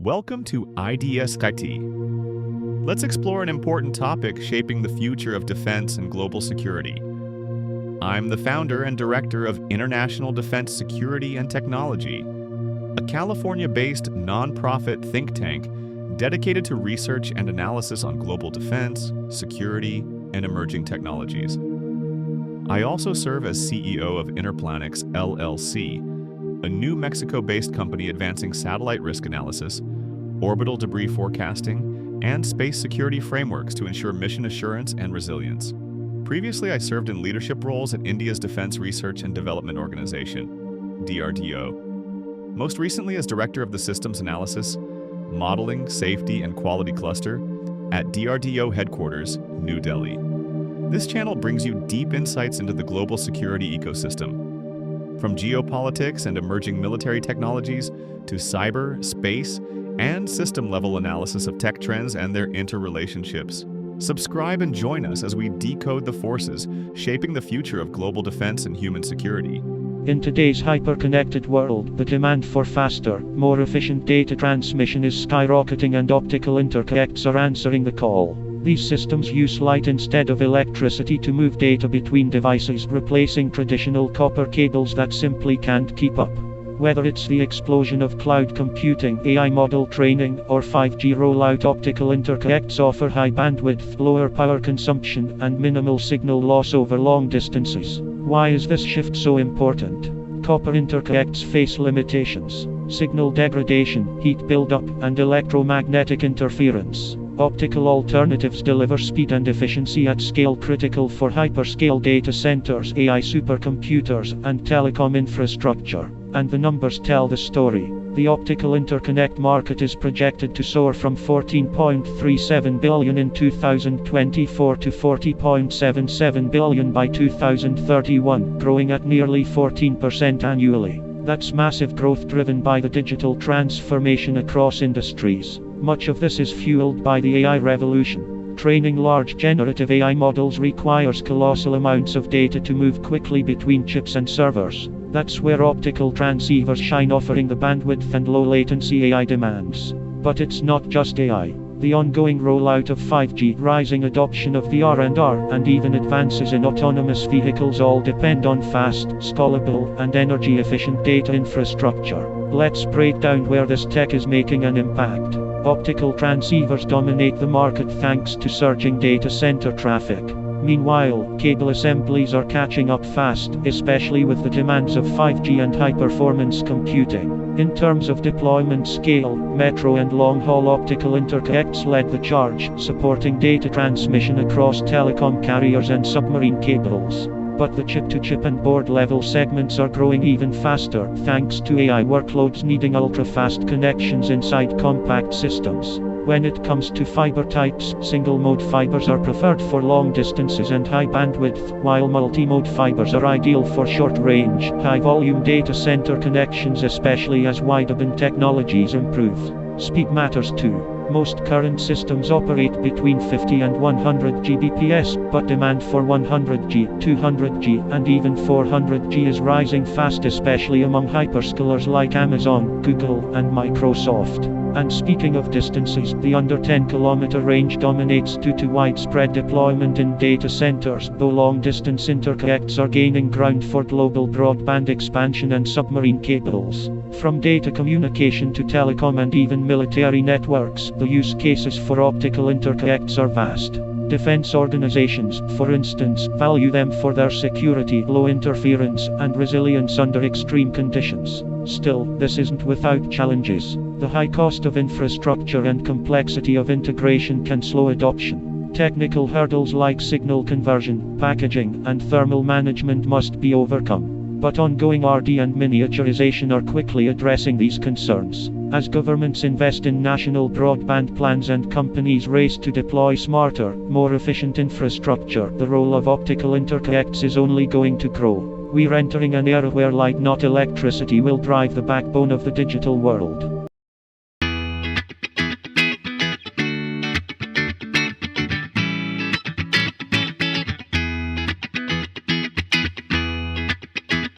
Welcome to IDS KT. Let's explore an important topic shaping the future of defense and global security. I'm the founder and director of International Defense Security and Technology, a California-based nonprofit think tank dedicated to research and analysis on global defense, security, and emerging technologies. I also serve as CEO of Interconnects LLC, a New Mexico-based company advancing satellite risk analysis, orbital debris forecasting, and space security frameworks to ensure mission assurance and resilience. Previously, I served in leadership roles at India's Defense Research and Development Organization, DRDO. Most recently as Director of the Systems Analysis, Modeling, Safety, and Quality Cluster at DRDO Headquarters, New Delhi. This channel brings you deep insights into the global security ecosystem, from geopolitics and emerging military technologies to cyber, space, and system-level analysis of tech trends and their interrelationships. Subscribe and join us as we decode the forces shaping the future of global defense and human security. In today's hyper-connected world, the demand for faster, more efficient data transmission is skyrocketing, and optical interconnects are answering the call. These systems use light instead of electricity to move data between devices, replacing traditional copper cables that simply can't keep up. Whether it's the explosion of cloud computing, AI model training, or 5G rollout, optical interconnects offer high bandwidth, lower power consumption, and minimal signal loss over long distances. Why is this shift so important? Copper interconnects face limitations: signal degradation, heat buildup, and electromagnetic interference. Optical alternatives deliver speed and efficiency at scale critical for hyperscale data centers, AI supercomputers, and telecom infrastructure. And the numbers tell the story. The optical interconnect market is projected to soar from $14.37 billion in 2024 to $40.77 billion by 2031, growing at nearly 14% annually. That's massive growth driven by the digital transformation across industries. Much of this is fueled by the AI revolution. Training large generative AI models requires colossal amounts of data to move quickly between chips and servers. That's where optical transceivers shine, offering the bandwidth and low latency AI demands. But it's not just AI. The ongoing rollout of 5G, rising adoption of VR and even advances in autonomous vehicles all depend on fast, scalable, and energy-efficient data infrastructure. Let's break down where this tech is making an impact. Optical transceivers dominate the market thanks to surging data center traffic. Meanwhile, cable assemblies are catching up fast, especially with the demands of 5G and high-performance computing. In terms of deployment scale, metro and long-haul optical interconnects led the charge, supporting data transmission across telecom carriers and submarine cables. But the chip-to-chip and board-level segments are growing even faster, thanks to AI workloads needing ultra-fast connections inside compact systems. When it comes to fiber types, single-mode fibers are preferred for long distances and high bandwidth, while multi-mode fibers are ideal for short-range, high-volume data center connections, especially as wideband technologies improve. Speed matters too. Most current systems operate between 50 and 100 Gbps, but demand for 100G, 200G, and even 400G is rising fast, especially among hyperscalers like Amazon, Google, and Microsoft. And speaking of distances, the under 10-kilometer range dominates due to widespread deployment in data centers, though long-distance interconnects are gaining ground for global broadband expansion and submarine cables. From data communication to telecom and even military networks, the use cases for optical interconnects are vast. Defense organizations, for instance, value them for their security, low interference, and resilience under extreme conditions. Still, this isn't without challenges. The high cost of infrastructure and complexity of integration can slow adoption. Technical hurdles like signal conversion, packaging, and thermal management must be overcome. But ongoing R&D and miniaturization are quickly addressing these concerns. As governments invest in national broadband plans and companies race to deploy smarter, more efficient infrastructure, the role of optical interconnects is only going to grow. We're entering an era where light, not electricity, will drive the backbone of the digital world.